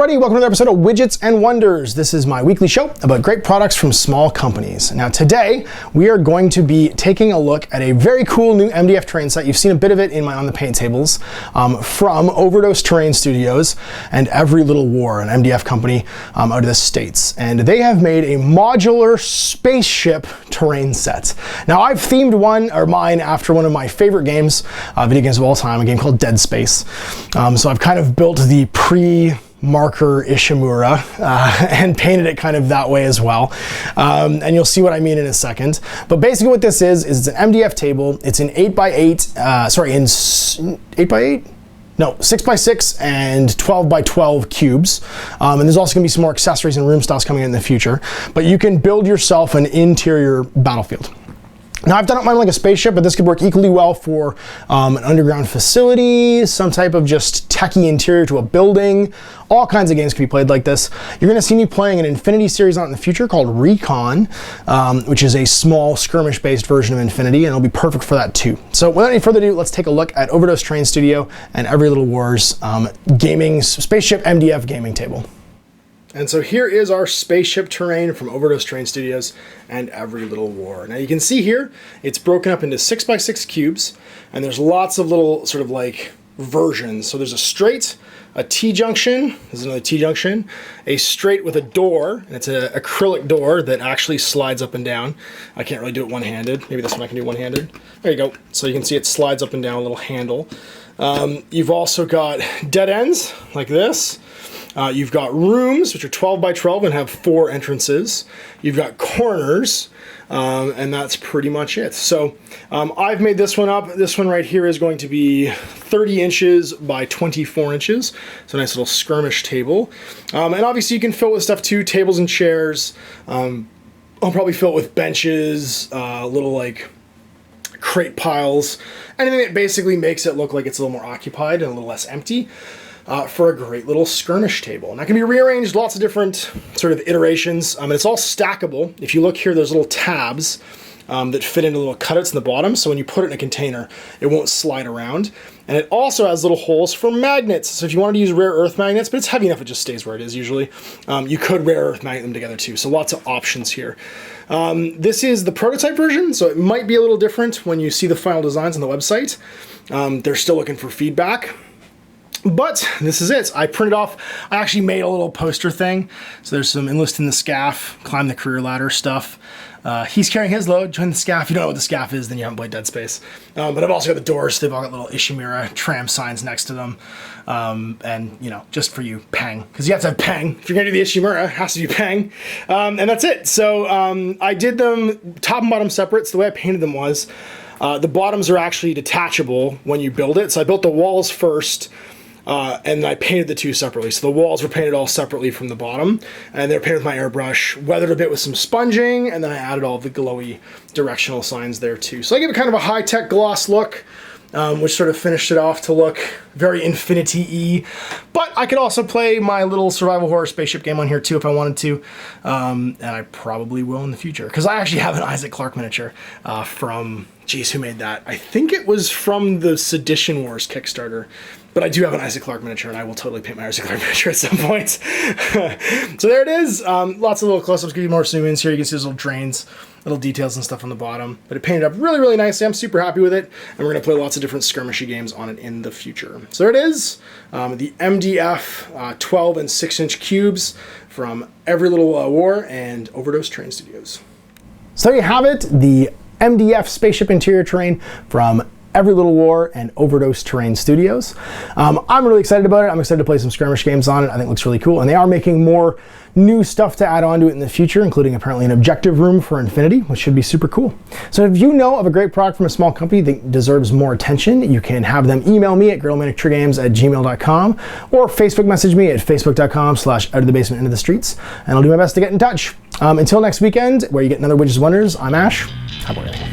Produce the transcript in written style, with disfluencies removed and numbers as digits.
everybody, welcome to another episode of Widgets and Wonders. This is my weekly show about great products from small companies. Now today, we are going to be taking a look at a very cool new MDF terrain set. You've seen a bit of it in my On the Paint tables from Overdose Terrain Studios and Every Little War, an MDF company out of the States. And they have made a modular spaceship terrain set. Now I've themed mine after one of my favorite games, video games of all time, a game called Dead Space. So I've kind of built the pre-marker Ishimura and painted it kind of that way as well. And you'll see what I mean in a second. But basically what this is it's an MDF table. It's an 6x6 and 12x12 cubes. And there's also gonna be some more accessories and room styles coming in the future. But you can build yourself an interior battlefield. Now I've done it mine like a spaceship, but this could work equally well for an underground facility, some type of just techie interior to a building. All kinds of games can be played like this. You're gonna see me playing an Infinity series on it in the future called Recon, which is a small skirmish-based version of Infinity, and it'll be perfect for that too. So without any further ado, let's take a look at Overdose Terrain Studio and Every Little War's gaming spaceship MDF gaming table. And so here is our spaceship terrain from Overdose Terrain Studios and Every Little War. Now you can see here, it's broken up into 6x6 cubes, and there's lots of little sort of like versions. So there's a straight, a T-junction, there's another T-junction, a straight with a door, and it's an acrylic door that actually slides up and down. I can't really do it one-handed. Maybe this one I can do one-handed. There you go. So you can see it slides up and down, a little handle. You've also got dead ends like this. You've got rooms, which are 12x12 and have 4 entrances. You've got corners, and that's pretty much it. So I've made this one up. This one right here is going to be 30 inches by 24 inches. It's a nice little skirmish table. And obviously you can fill it with stuff too, tables and chairs. I'll probably fill it with benches, little like crate piles, anything that basically makes it look like it's a little more occupied and a little less empty. For a great little skirmish table. And that can be rearranged lots of different sort of iterations. And it's all stackable. If you look here, there's little tabs that fit into little cutouts in the bottom. So when you put it in a container, it won't slide around. And it also has little holes for magnets. So if you wanted to use rare earth magnets, but it's heavy enough, it just stays where it is usually. You could rare earth magnet them together too. So lots of options here. This is the prototype version, so it might be a little different when you see the final designs on the website. They're still looking for feedback. But this is it. I printed off, I actually made a little poster thing. So there's some enlist in the SCAF, climb the career ladder stuff. He's carrying his load, join the SCAF. If you don't know what the SCAF is, then you haven't played Dead Space. But I've also got the doors. They've all got little Ishimura tram signs next to them. And, you know, just for you, Pang. Because you have to have Pang. If you're going to do the Ishimura, it has to be Pang. And that's it. So I did them top and bottom separate. So the way I painted them was, the bottoms are actually detachable when you build it. So I built the walls first. And I painted the two separately. So the walls were painted all separately from the bottom, and they're painted with my airbrush, weathered a bit with some sponging, and then I added all the glowy directional signs there too. So I gave it kind of a high-tech gloss look, which sort of finished it off to look very Infinity-y. But I could also play my little survival horror spaceship game on here too if I wanted to, and I probably will in the future, because I actually have an Isaac Clarke miniature from, geez, who made that? I think it was from the Sedition Wars Kickstarter. But I do have an Isaac Clarke miniature, and I will totally paint my Isaac Clarke miniature at some point. So there it is. Lots of little close-ups. Give you more zoom-ins here. You can see those little drains, little details and stuff on the bottom. But it painted up really, really nicely. I'm super happy with it. And we're going to play lots of different skirmishy games on it in the future. So there it is. The MDF 12 and 6-inch cubes from Every Little War and Overdose Terrain Studios. So there you have it. The MDF spaceship interior terrain from Every Little War and Overdose Terrain Studios. I'm really excited about it. I'm excited to play some skirmish games on it. I think it looks really cool. And they are making more new stuff to add on to it in the future, including apparently an objective room for Infinity, which should be super cool. So if you know of a great product from a small company that deserves more attention, you can have them email me at guerrillaminiaturegames@gmail.com or Facebook message me at facebook.com/outofthebasementintothestreets, and I'll do my best to get in touch. Until next weekend, where you get another Widgets Wonders, I'm Ash. Have a good day.